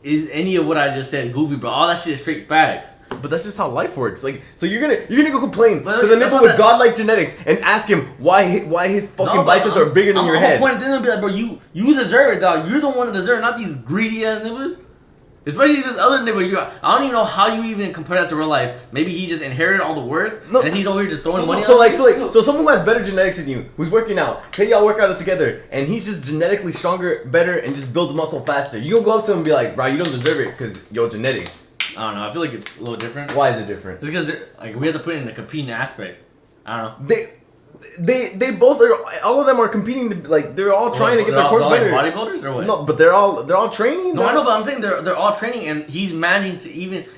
is any of what I just said goofy, bro? All that shit is straight facts. But that's just how life works. Like, so you're gonna go complain But to the that's nipple not with that- godlike genetics and ask him why his fucking No, biceps are bigger than your I'm head. gonna point at them and be like, bro, you deserve it, dog. You're the one that deserves it, not these greedy ass nibbles. Especially this other nibble. I don't even know how you even compare that to real life. Maybe he just inherited all the worth, No. and then he's over here just throwing money. So out like there. so someone who has better genetics than you, who's working out, hey y'all work out together, and he's just genetically stronger, better, and just builds muscle faster. You gonna go up to him and be like, bro, you don't deserve it because your genetics. I don't know. I feel like it's a little different. Why is it different? Just because like we have to put it in a competing aspect. I don't know. They both are. All of them are competing. They're all trying to get their core they're better. like bodybuilders or what? No, but they're all training. No, I know, but I'm saying they're all training, and he's managing to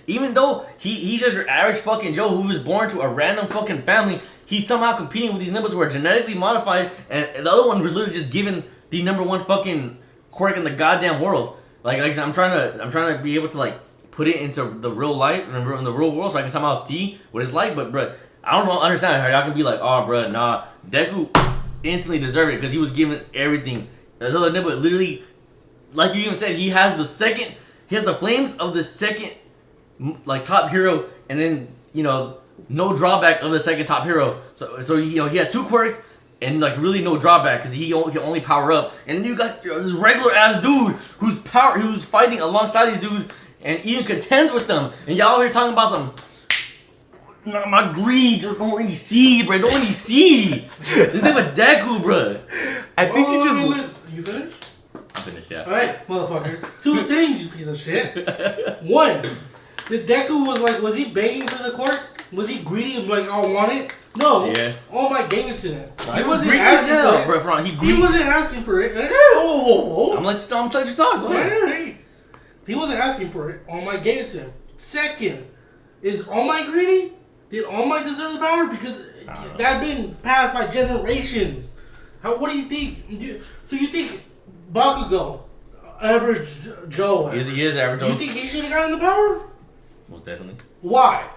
even though he's just your average fucking Joe who was born to a random fucking family, he's somehow competing with these nibbles who are genetically modified, and the other one was literally just given the number one fucking quirk in the goddamn world. Like I said, I'm trying to be able to like put it into the real life, in the real world, so I can somehow see what it's like. But bruh, I don't know, understand how y'all can be like, oh bruh, nah, Deku instantly deserved it because he was given everything. This other nibble literally, like you even said, he has the flames of the second like top hero, and then no drawback of the second top hero. So he has two quirks and like really no drawback because he can only power up. And then you got this regular ass dude who's fighting alongside these dudes and even contends with them. And y'all here talking about some. My greed just don't let me see, bro. Don't let me see. This name is Deku, bro. I think he just. You finished? I'm finished, yeah. Alright, motherfucker. Two things, you piece of shit. One, the Deku was he begging for the quirk? Was he greedy and like, I want it? No. Yeah. All Might gave it to him. He was wasn't greedy asking as hell, for it. bro. He wasn't asking for it. Whoa. I'm letting you talk. Go ahead. Alright. He wasn't asking for it. All Might gave it to him. Second, is All Might greedy? Did All Might deserve the power? Because that been passed by generations. What do you think? So you think Bakugo, average Joe, He is average. you think he should have gotten the power? Most definitely. Why?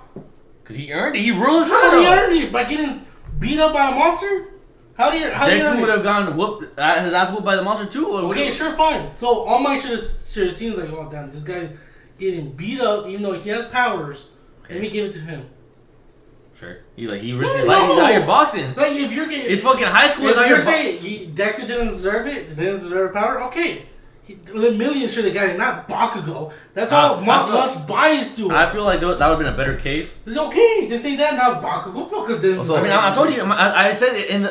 Because he earned it. He ruled his How did he heart earn it? By getting beat up by a monster? How did he earn Deku would it? have gotten his ass whooped by the monster too. Or Okay, sure, fine. So All Might should have seen like, oh damn, this guy's getting beat up even though he has powers. Okay. Let me give it to him. Sure. He risked his No. life. He's out here boxing. Like if you're getting, It's fucking high school. if He's out you're here saying Deku didn't deserve it, didn't deserve power, okay. Million should have got it, not Bakugo. That's how much bias to it. I feel like that would have been a better case. It's okay. They say that now. Bakugo didn't. Also, I mean, I told you. I said it in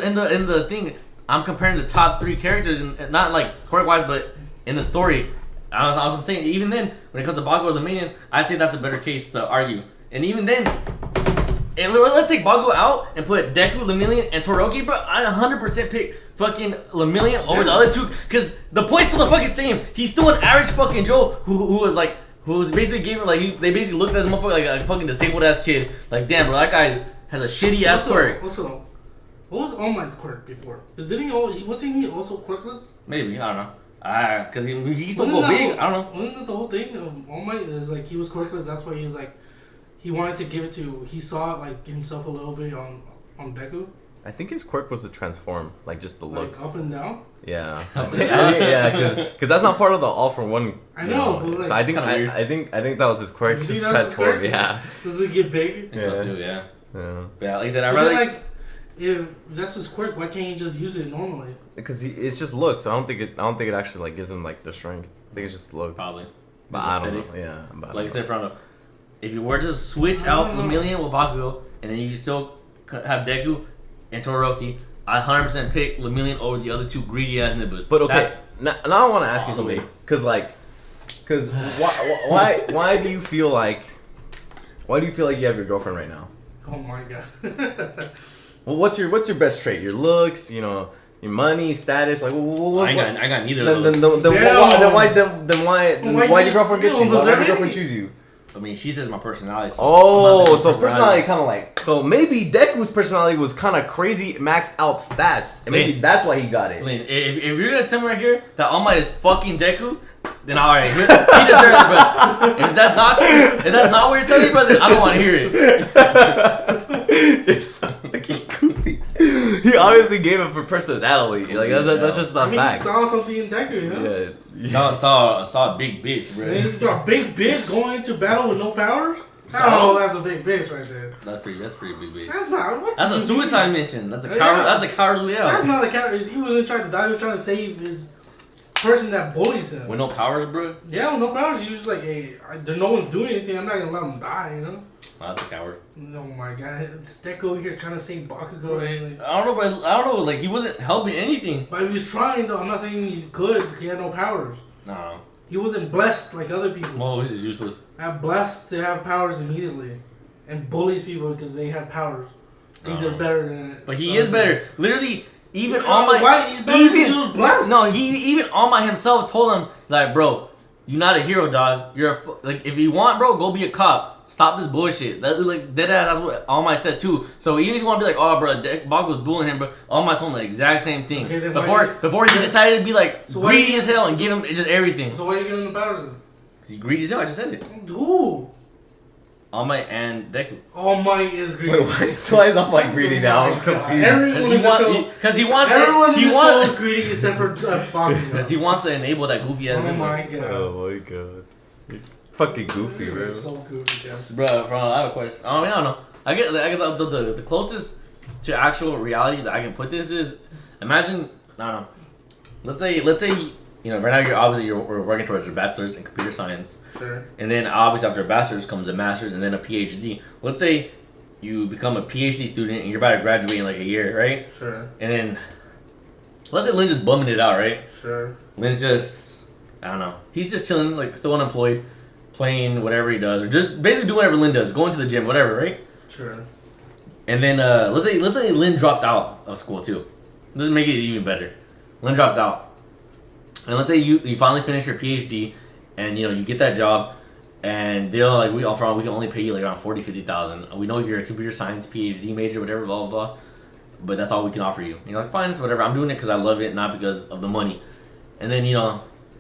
the thing. I'm comparing the top three characters, and not like quirk wise, but in the story. I'm saying even then, when it comes to Bakugo or the minion, I'd say that's a better case to argue. And even then, and let's take Bakugo out and put Deku, Lemillion, and Todoroki, bro. I 100% pick fucking Lemillion over the other two because the point's still the fucking same. He's still an average fucking Joe who who was basically giving they basically looked at this motherfucker like a fucking disabled ass kid. Like, damn, bro, that guy has a shitty ass quirk. Also, what was All Might's quirk before? Wasn't he also quirkless? Maybe, I don't know. Cause he still go big. I don't know. Wasn't that the whole thing of All Might? Is like he was quirkless. That's why he was like, he wanted to give it to. He saw like himself a little bit on Deku. I think his quirk was to transform, like just the looks. Like up and down. Yeah, because that's not part of the All for One. I know, but like, so I think that was his quirk to transform. Yeah. Does it get big? Yeah. So too, yeah. Yeah. But yeah, like I said, I'd But rather. then, like, if that's his quirk, why can't he just use it normally? Because it's just looks. I don't think it actually like gives him like the strength. I think it's just looks. Probably. But I don't know. Yeah. But Like I said, Fernando, if you were to switch out Lemillion with Bakugo, and then you still have Deku and Todoroki, I 100% pick Lemillion over the other two greedy ass nippers. But okay, now I want to ask you something. Cause why do you feel like you have your girlfriend right now? Oh my god. Well, what's your best trait? Your looks, your money, status, like what? I got neither of those. Then why your girlfriend get you? Why did your girlfriend choose you? I mean, she says my personality. So personality kind of like, so maybe Deku's personality was kind of crazy, maxed out stats, and maybe that's why he got it. Lynn, if you're gonna tell me right here that All Might is fucking Deku, then alright, he deserves it, bro. If that's not what you're telling me, bro, then I don't want to hear it. You're so fucking goofy. He obviously gave it for personality. Like that's just not fact. He saw something in Deku, you know? Yeah. Saw a big bitch, bro. Man, you got a big bitch going into battle with no powers? I don't know, that's a big bitch right there. That's pretty big bitch. That's not. What That's a suicide mission. That's a coward. That's a coward's way out. That's not a coward. He wasn't trying to die. He was trying to save his person that bullies him. With no powers, bro. Yeah, with no powers. He was just like, hey, no one's doing anything. I'm not gonna let him die, you know? That's a coward. Oh my god, Deku over here trying to save Bakugo. Like, I don't know, but I don't know. Like he wasn't helping anything. but he was trying though. I'm not saying he could. He had no powers. No. He wasn't blessed like other people. Well, he's just useless. I'm blessed to have powers immediately, and bullies people because they have powers. Think they're better than it. But he is better. Literally, even All All Might. Why he's better because he was blessed? No, even All Might himself told him, like, bro, you're not a hero, dog. You're like, if you want, bro, go be a cop. Stop this bullshit. That like dead ass. That's what All Might said too. So even if you want to be like, oh, bro, Bakugo's bullying him, bro, All Might told him the exact same thing. Okay, then before he decided to be like greedy as hell and give him just everything. So why are you giving him the powers then? Cause he's greedy as hell. I just said it. Who? All Might and Deku. All Might is greedy. Wait, why is I'm like greedy now? I'm confused. Everyone in the show, Because he wants everyone in he the wants show is greedy except for Bakugo. because he wants to enable that goofy ass. Oh my god. Oh my god. You're fucking goofy, You're bro. so goofy, Jeff. Bro, I have a question. I don't know. I get the closest to actual reality that I can put this is, imagine, I don't know. Let's say right now we're working towards your bachelor's in computer science. Sure. And then obviously after a bachelor's comes a master's and then a PhD. Let's say you become a PhD student and you're about to graduate in like a year, right? Sure. And then let's say Lynn just bumming it out, right? Sure. Lynn's just, I don't know. He's just chilling, like still unemployed, playing whatever he does, or just basically doing whatever Lynn does, going to the gym, whatever, right? Sure. And then let's say Lynn dropped out of school too. Let's make it even better. Lynn dropped out. And let's say you finally finish your PhD and you get that job and they're like, we can only pay you like around $40,000-$50,000. We know you're a computer science PhD major, whatever, blah blah blah. But that's all we can offer you. And you're like, fine, it's whatever. I'm doing it because I love it, not because of the money. And then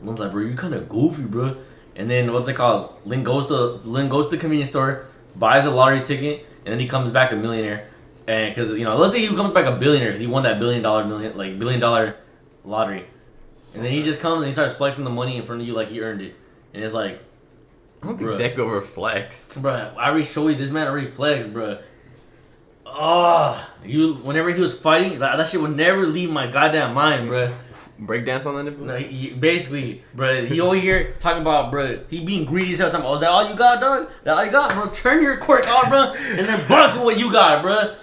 Lynn's like, bro, you kind of goofy, bro. And then what's it called? Lynn goes to the convenience store, buys a lottery ticket, and then he comes back a millionaire. And because let's say he comes back a billionaire because he won that $1 billion lottery. And then he just comes and he starts flexing the money in front of you like he earned it. And it's like, I don't think Deku reflexed. Bro, I already showed you this man already flexed, bro. Whenever he was fighting, that shit would never leave my goddamn mind, bro. Breakdance on the nipple? No, basically, bro, he over here talking about, bro, he being greedy as hell, talking about, is that all you got, dog? That all you got, bro? Turn your quirk on, bro, and then bust with what you got, bro.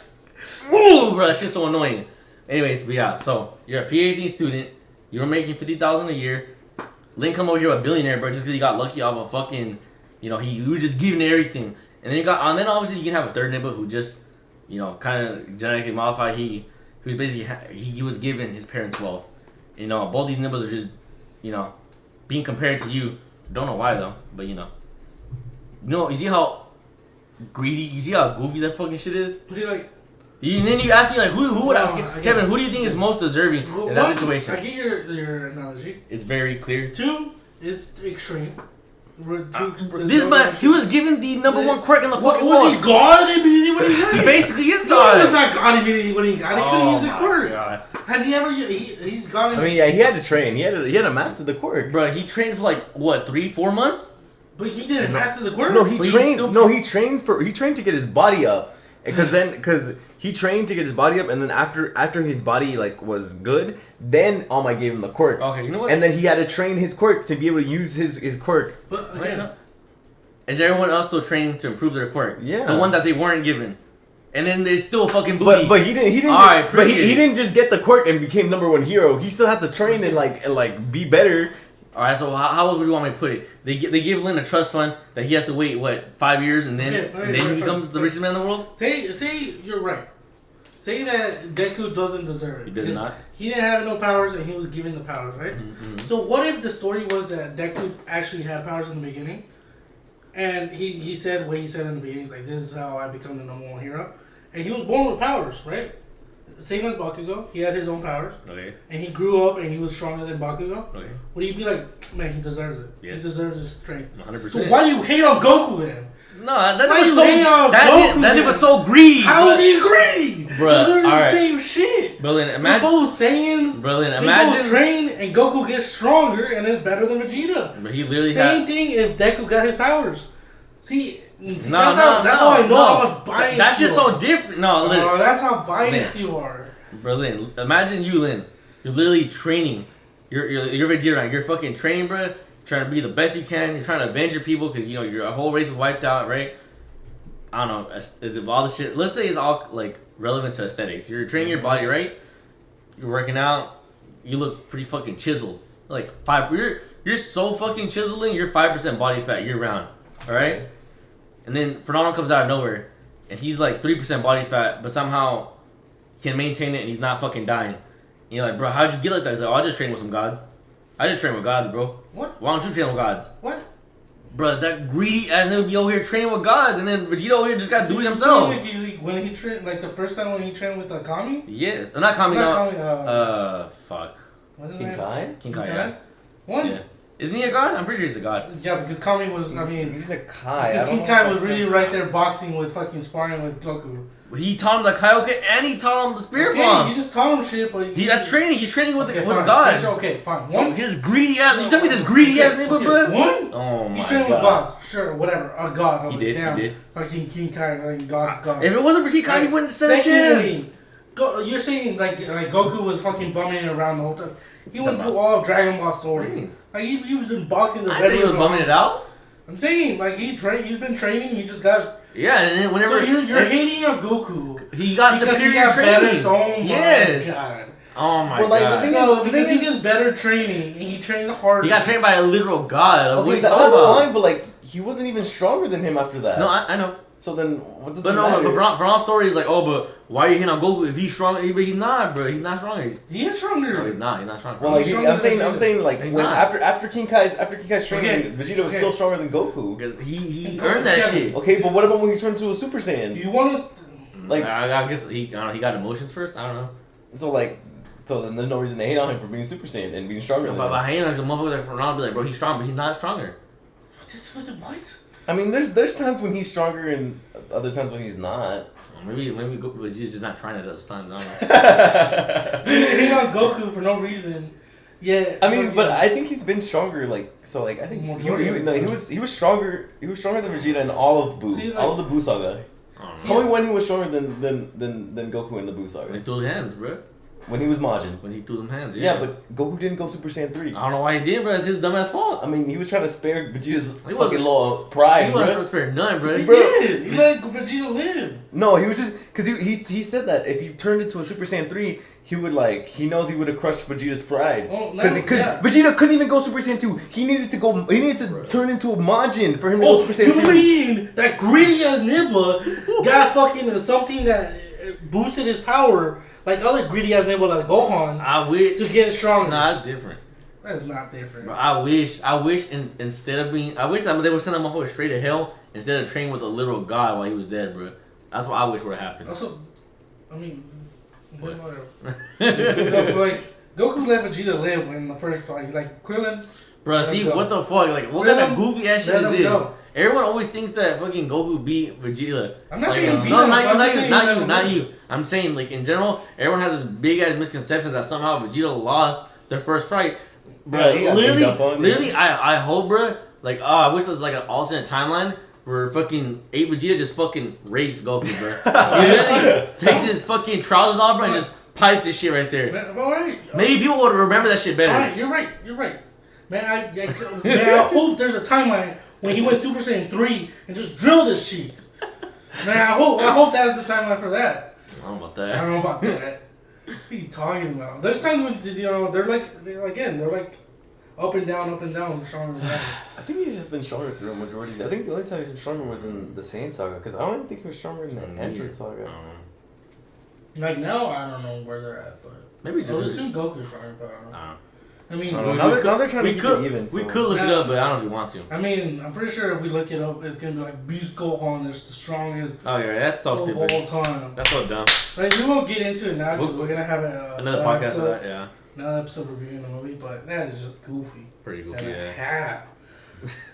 Ooh, bro, that shit's so annoying. Anyways, but yeah, so you're a PhD student, you're making $50,000 a year. Lynn come over here a billionaire, bro, just because he got lucky off a fucking, he was just giving everything. And then then obviously you can have a third nibble who just, kind of genetically modified. He was basically, he was given his parents' wealth. Both these nibbles are just, being compared to you. Don't know why though, but No, you see how greedy, you see how goofy that fucking shit is? Was he like? And then you ask me like, who would No, I get Kevin, it. who do you think is most deserving in that One, situation? I get your analogy. It's very clear. 2 is extreme. This man, he was given the number one quirk in the What fucking was world. he God immediately when he got He it? basically is No, God. he was not God immediately when he got it. He couldn't use a my quirk. God. Has he ever? He's God. I mean, yeah, he had to train. He had to master the quirk. Bro, he trained for like what, 3-4 months? but he didn't master the quirk. No, he But he's trained. still- No, he trained to get his body up, because he trained to get his body up, and then after his body like was good, then All Might gave him the quirk, Okay, you know what? and then he had to train his quirk to be able to use his quirk. But Right, again, no. Is everyone else still trained to improve their quirk? Yeah. The one that they weren't given. And then they still fucking booty. But he didn't. Alright, But appreciate he it. didn't just get the quirk and became number one hero. He still had to train and like be better. Alright, so how would you want me to put it? They give Lin a trust fund that he has to wait, 5 years, and then he becomes the richest man in the world? say you're right. Say that Deku doesn't deserve it. He does because not. He didn't have no powers and he was given the powers, right? Mm-hmm. So what if the story was that Deku actually had powers in the beginning, and he said what he said in the beginning? He's like, "This is how I become the number one hero," and he was born with powers, right? Same as Bakugo, he had his own powers, Okay. and he grew up and he was stronger than Bakugo. Okay. Would you be like, man, he deserves it? Yes. He deserves his strength. 100%. So why do you hate on Goku then? No, that Why was you so hate on that Goku nigga was then? so greedy. How is he greedy? Bruh, It's literally alright. the same shit. Berlin, They're imagine. both Saiyans. Berlin, They both imagine. train and Goku gets stronger and is better than Vegeta. But he literally Same had. thing if Deku got his powers. See, No, that's how I know how much biased That's just you are. so different. No, Oh, literally. that's how biased you are. Berlin, imagine you, Lin. You're literally training. You're Vegeta, right? You're fucking training, bro. Trying to be the best you can. You're trying to avenge your people because you know your whole race was wiped out, right? I don't know. All this shit. Let's say it's all like relevant to aesthetics. You're training your body, right? You're working out. You look pretty fucking chiseled. Like you're so fucking chiseling. You're 5% body fat year round. All right. And then Fernando comes out of nowhere, and he's like 3% body fat, but somehow can maintain it and he's not fucking dying. And you're like, bro, how'd you get like that? He's like, oh, I just train with some gods. I just train with gods, bro. What? Why don't you train with gods? What? Bro, that greedy ass nigga be over here training with gods, and then Vegeta over here just gotta do it You himself. think when he trained, like the first time when he trained with Kami? Yes. Not Kami, Not no. Kami, Fuck. what's his King name? Kai? King Kai, yeah. One? Yeah. Isn't he a god? I'm pretty sure he's a god. Yeah, because Kami was, I mean, he's a Kai. because King Kai was really right there boxing with fucking sparring with Goku. He taught him the Kaioken and he taught him the Spirit Okay, Bomb. you just taught him shit, but That's training. He's training with okay, with fine. gods. Okay, fine. So One. his greedy ass. You tell me this greedy ass nigga, bro. One. Oh my He trained with god. gods, sure, whatever. A god. He did, he Damn, did. Fucking King Kai, like gods. If it wasn't for King Kai, he wouldn't stand a chance. You're saying like Goku was fucking bumming it around the whole time. He went Talking through all of Dragon Ball What do story. you mean? Like he was in boxing the I think he was veteran- bumming it out. I'm saying like he's been training. He just got. Yeah, and then whenever So you're hating on Goku he got because he superior got training. better. Oh my Yes. god. Oh my Well, like, the god. thing So is- because he gets better training and he trains harder. He got trained by a literal god. What Okay, are you that's talking about? fine, but like he wasn't even stronger than him after that. No, I know. So then what does But it no, matter? but for all stories, like, oh, but why are you hitting on Goku if he's strong? But he's not, bro. He's not stronger. He is stronger. No, he's not. He's not strong. Well, like He's stronger I'm saying, than I'm saying, like He's when not. after King Kai's training, Okay, Vegeta was okay. still stronger than Goku. because he Goku's earned that Kevin. shit. Okay, but what about when he turned to a Super Do Saiyan? you want to? Like- I guess he, I don't know, he got emotions first. I don't know. So then there's no reason to hate on him for being Super Saiyan and being stronger than But him. by hating like the motherfucker like Ronaldo, be like, bro, he's strong, but he's not stronger. What? I mean, there's times when he's stronger and other times when he's not. Maybe Vegeta's just not trying it this time. I don't know. You hate on Goku for no reason. Yeah. I mean, fucking- but I think he's been stronger. Like so, like I think he was stronger. He was stronger than Vegeta in all of Buu, See, like- all of the Buu saga. I don't know. Tell me when he was stronger than Goku in the Buu When saga. he threw his hands, bro. When he was Majin. When he threw them hands. Yeah, but Goku didn't go Super Saiyan 3. I don't know why he did, bro. It's his dumbass fault. I mean, he was trying to spare Vegeta's He fucking wasn't- little pride, He wasn't bro. supposed to spare none, bro. He Bro. did. He let Vegeta live. No, he was just because he said that if he turned into a Super Saiyan 3, he would he knows he would have crushed Vegeta's pride. Oh, no, Because yeah. Vegeta couldn't even go Super Saiyan 2. He needed to turn into a Majin for him to Oh, go Super Saiyan you 2. mean that greedy ass Nibba got fucking something that boosted his power, like other greedy ass Nibba like Gohan, I wish. to get stronger? Nah, that's different. That is not different. Bro, I wish instead of being, I wish that they would send that motherfucker straight to hell instead of training with a literal god while he was dead, bro. That's what I wish would have happened. Also, I mean, whatever. Like, Goku let Vegeta live in the first place. Like, Krillin. Bro, see, what the fuck? Like, what kind of goofy ass shit is this? Go. Everyone always thinks that fucking Goku beat Vegeta. I'm not Like, saying he beat no, him. not you. I'm saying, like, in general, everyone has this big ass misconception that somehow Vegeta lost their first fight. Bro, Yeah, he got beat up on it. literally, I hope, bro, like, I wish there was, like, an alternate timeline where fucking Vegeta just fucking rapes Goku, bro. He literally takes his fucking trousers off, bro, and just pipes his shit right there. Man, all right. Maybe people would remember that shit better. All right, you're right. Man, I hope there's a timeline when he went Super Saiyan 3 and just drilled his cheeks. Man, I hope that's the timeline for that. I don't know about I that. don't know about that. What are you talking about? There's times when, they're like up and down, stronger than that. I think he's just been stronger through a majority. I think the only time he's been stronger was in the Saiyan saga, because I don't even think he was stronger in the Android saga. Like, now, I don't know where they're at, but Maybe it's I would just. assume Goku's stronger, but I don't know. I mean, I don't know. Now they're trying to We keep could, it even. we so. could look it Yeah. up, but I don't know if we want to. I mean, I'm pretty sure if we look it up, it's gonna be like Beast Gohan is the strongest Oh yeah, that's so of stupid. all time. That's so dumb. Like, we won't get into it now because we're gonna have Another podcast for that, yeah. another episode reviewing the movie, but that is just goofy. Pretty goofy, And a yeah. half.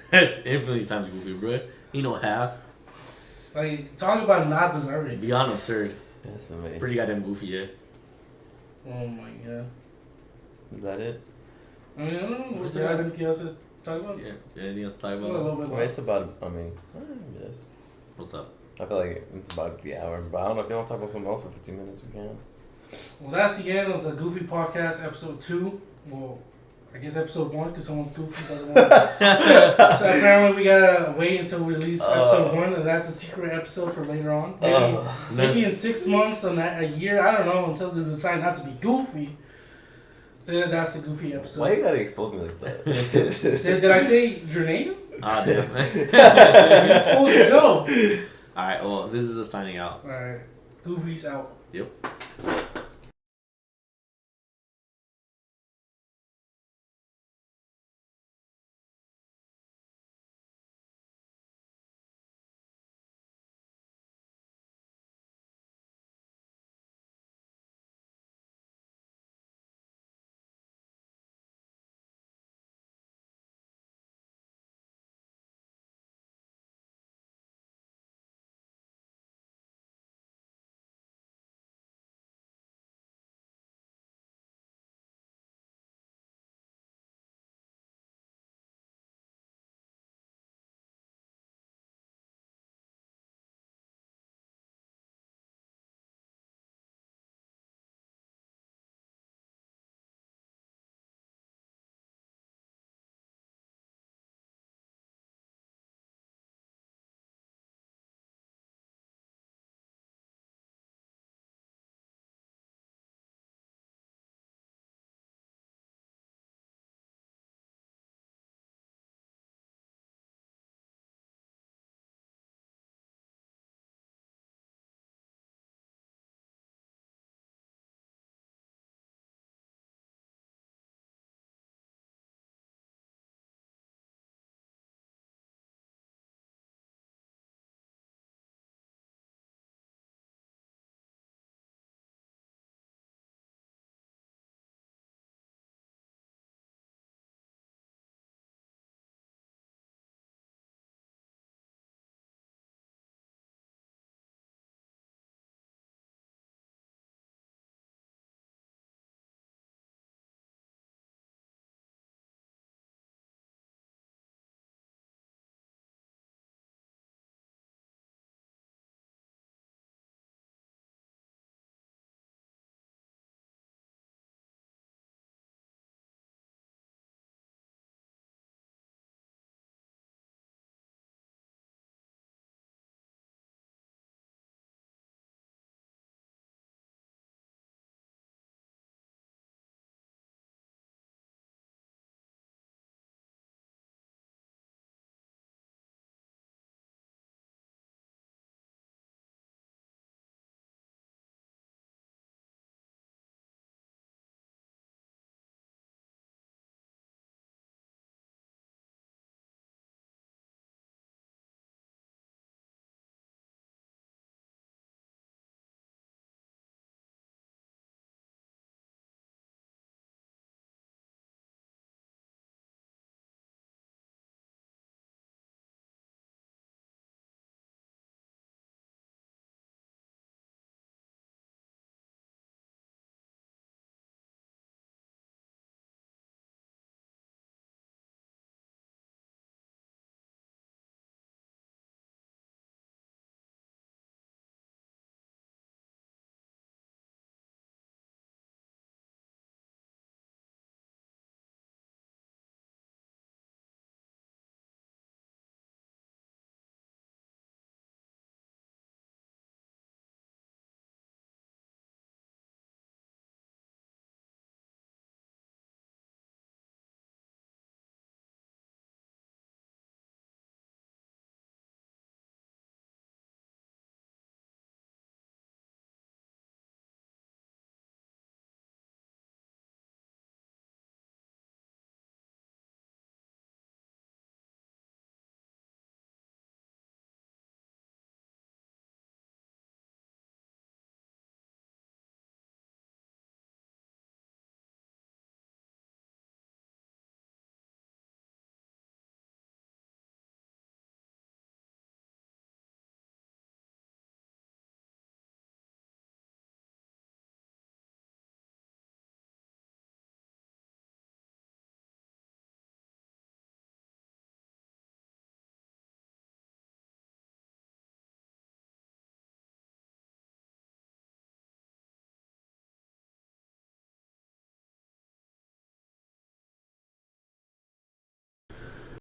That's infinitely times goofy, bro. You know, half. Like, talk about not deserving. Beyond absurd. That's amazing. Pretty goddamn goofy, yeah. Oh my god. Is that it? I mean, I don't know. What's Do you have that? anything else to talk about? Yeah. Anything else to talk A about? little bit Well, left. it's about. I mean, yes. What's up? I feel like it's about the hour, but I don't know if you want to talk about something else for 15 minutes. We can. Well, that's the end of the Goofy Podcast, episode 2. Well, I guess episode 1 because someone's goofy. Doesn't want to. So apparently we gotta wait until we release episode 1, and that's a secret episode for later on. Maybe in 6 months, or a year, I don't know, until they decide not to be goofy. Then that's the Goofy episode. Why you gotta expose me like that? Did I say your name? Ah, damn. You exposed yourself. Alright, well, this is a signing out. Alright. Goofy's out. Yep.